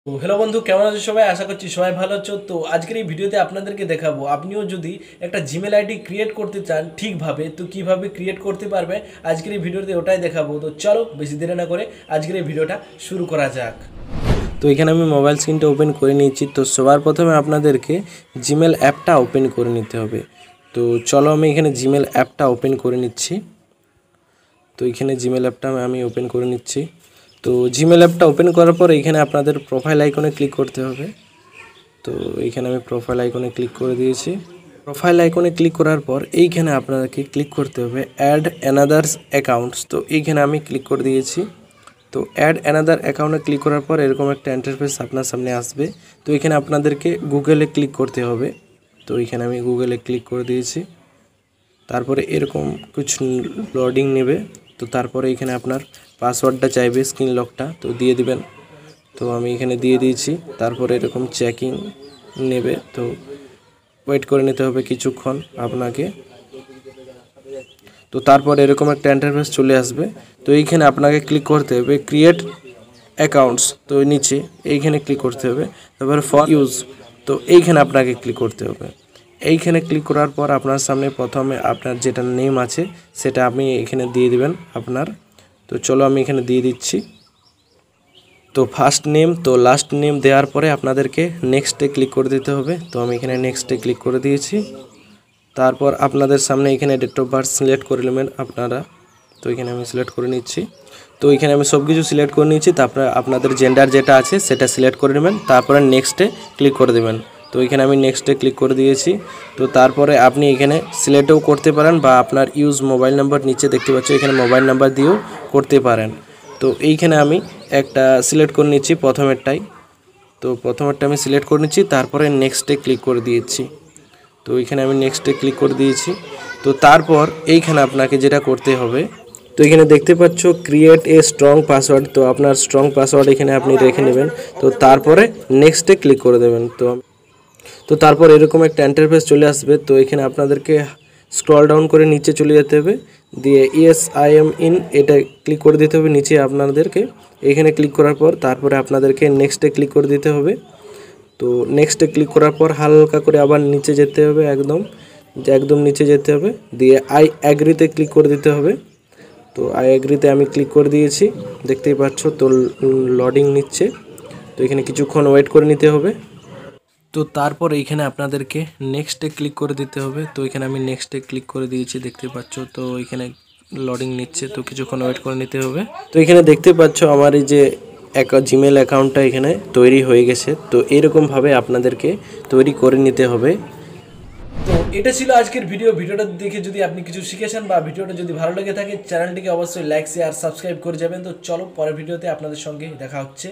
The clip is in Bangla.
তো হ্যালো বন্ধু, কেমন আছো সবাই? আশা করছি সবাই ভালো আছো। তো আজকের এই ভিডিওতে আপনাদেরকে দেখাবো, আপনিও যদি একটা জিমেল আইডি ক্রিয়েট করতে চান ঠিকভাবে, তো কিভাবে ক্রিয়েট করতে পারবে আজকের এই ভিডিওতে ওটাই দেখাবো। তো চলো বেশি দেরি না করে আজকের এই ভিডিওটা শুরু করা যাক। তো এখানে আমি মোবাইল স্ক্রিনটা ওপেন করে নিয়েছি। তো সবার প্রথমে আপনাদেরকে জিমেল অ্যাপটা ওপেন করে নিতে হবে। তো চলো আমি এখানে জিমেল অ্যাপটা ওপেন করে নিচ্ছি। তো এখানে জিমেল অ্যাপটা আমি ওপেন করে নিচ্ছি। তো জিমেল অ্যাপটা ওপেন করার পর এখানে আপনাদের প্রোফাইল আইকনে ক্লিক করতে হবে। তো এইখানে আমি প্রোফাইল আইকনে ক্লিক করে দিয়েছি। প্রোফাইল আইকনে ক্লিক করার পর এইখানে আপনাদেরকে ক্লিক করতে হবে অ্যাড অ্যানাদার্স অ্যাকাউন্টস। তো এইখানে আমি ক্লিক করে দিয়েছি। তো অ্যাড অ্যানাদার অ্যাকাউন্টে ক্লিক করার পর এরকম একটা ইন্টারফেস আপনার সামনে আসবে। তো এখানে আপনাদেরকে গুগলে ক্লিক করতে হবে। তো এইখানে আমি গুগলে ক্লিক করে দিয়েছি। তারপরে এরকম কিছু লোডিং নেবে। তো তারপরে এখানে আপনার পাসওয়ার্ডটা চাইবে, স্ক্রিন লকটা, তো দিয়ে দিবেন। তো আমি এখানে দিয়ে দিয়েছি। তারপরে এরকম চেকিং নেবে, তো ওয়েট করে নিতে হবে কিছুক্ষণ আপনাকে। তো তারপর এরকম একটা ইন্টারফেস চলে আসবে। তো এইখানে আপনাকে ক্লিক করতে হবে ক্রিয়েট অ্যাকাউন্টস, তো নিচে এইখানে ক্লিক করতে হবে। তারপরে ফর ইউজ, তো এইখানে আপনাকে ক্লিক করতে হবে। এইখানে ক্লিক করার পর আপনার সামনে প্রথমে আপনার যেটা নেম আছে সেটা আপনি এখানে দিয়ে দিবেন আপনার। তো চলো আমি এখানে দিয়ে দিচ্ছি। তো ফার্স্ট নেম, তো লাস্ট নেম দেওয়ার পরে আপনাদেরকে নেক্সটে ক্লিক করে দিতে হবে। তো আমি এখানে নেক্সটে ক্লিক করে দিয়েছি। তারপর আপনাদের সামনে এখানে ডেট অফ বার্থ সিলেক্ট করে নেবেন আপনারা। তো এখানে আমি সিলেক্ট করে নিচ্ছি। তো এখানে আমি সব কিছু সিলেক্ট করে নিচ্ছি। তারপরে আপনাদের জেন্ডার যেটা আছে সেটা সিলেক্ট করে নেবেন। তারপরে নেক্সটে ক্লিক করে দেবেন। তো এখানে আমি নেক্সটে ক্লিক করে দিয়েছি। তো তারপরে আপনি এখানে সিলেক্টও করতে পারেন বা আপনার ইউজ মোবাইল নাম্বার নিচে দেখতে পাচ্ছ, এখানে মোবাইল নাম্বার দিয়েও করতে পারেন। তো এইখানে আমি একটা সিলেক্ট করে নিচ্ছি প্রথমেরটাই। তো প্রথমেরটা আমি সিলেক্ট করে নিচ্ছি। তারপরে নেক্সটে ক্লিক করে দিয়েছি। তো এইখানে আমি নেক্সটে ক্লিক করে দিয়েছি। তো তারপর এইখানে আপনাকে যেটা করতে হবে, তো এখানে দেখতে পাচ্ছ ক্রিয়েট এ স্ট্রং পাসওয়ার্ড। তো আপনার স্ট্রং পাসওয়ার্ড এখানে আপনি রেখে নেবেন। তো তারপরে নেক্সটে ক্লিক করে দেবেন। তো তারপর এরকম একটা ইন্টারফেস চলে আসবে। তো এখানে আপনাদেরকে স্ক্রল ডাউন করে নিচে চলে যেতে হবে, দিয়ে ইয়েস আই এম ইন এটা ক্লিক করে দিতে হবে নিচে আপনাদেরকে। এখানে ক্লিক করার পর তারপরে আপনাদেরকে নেক্সটে ক্লিক করে দিতে হবে। তো নেক্সটে ক্লিক করার পর হালকা করে আবার নিচে যেতে হবে, একদম নিচে যেতে হবে, দিয়ে আই অ্যাগ্রিতে ক্লিক করে দিতে হবে। তো আই অ্যাগ্রিতে আমি ক্লিক করে দিয়েছি, দেখতেই পাচ্ছ। তো লোডিং নিচ্ছে, তো এখানে কিছুক্ষণ ওয়েট করে নিতে হবে। তো তারপর এইখানে আপনাদেরকে নেক্সটে ক্লিক করে দিতে হবে। তো এখানে আমি নেক্সটে ক্লিক করে দিয়েছি, দেখতে পাচ্ছ। তো এখানে লোডিং নিচ্ছে, তো কিছুক্ষণ ওয়েট করে নিতে হবে। তো এখানে দেখতে পাচ্ছ আমার এই যে জিমেল অ্যাকাউন্টটা এখানে তৈরি হয়ে গেছে। তো এরকমভাবে আপনাদেরকে তৈরি করে নিতে হবে। তো এটা ছিল আজকের ভিডিওটা দেখে যদি আপনি কিছু শিখেছেন বা ভিডিওটা যদি ভালো লেগে থাকে চ্যানেলটিকে অবশ্যই লাইক শেয়ার সাবস্ক্রাইব করে যাবেন। তো চলো পরের ভিডিওতে আপনাদের সঙ্গে দেখা হচ্ছে।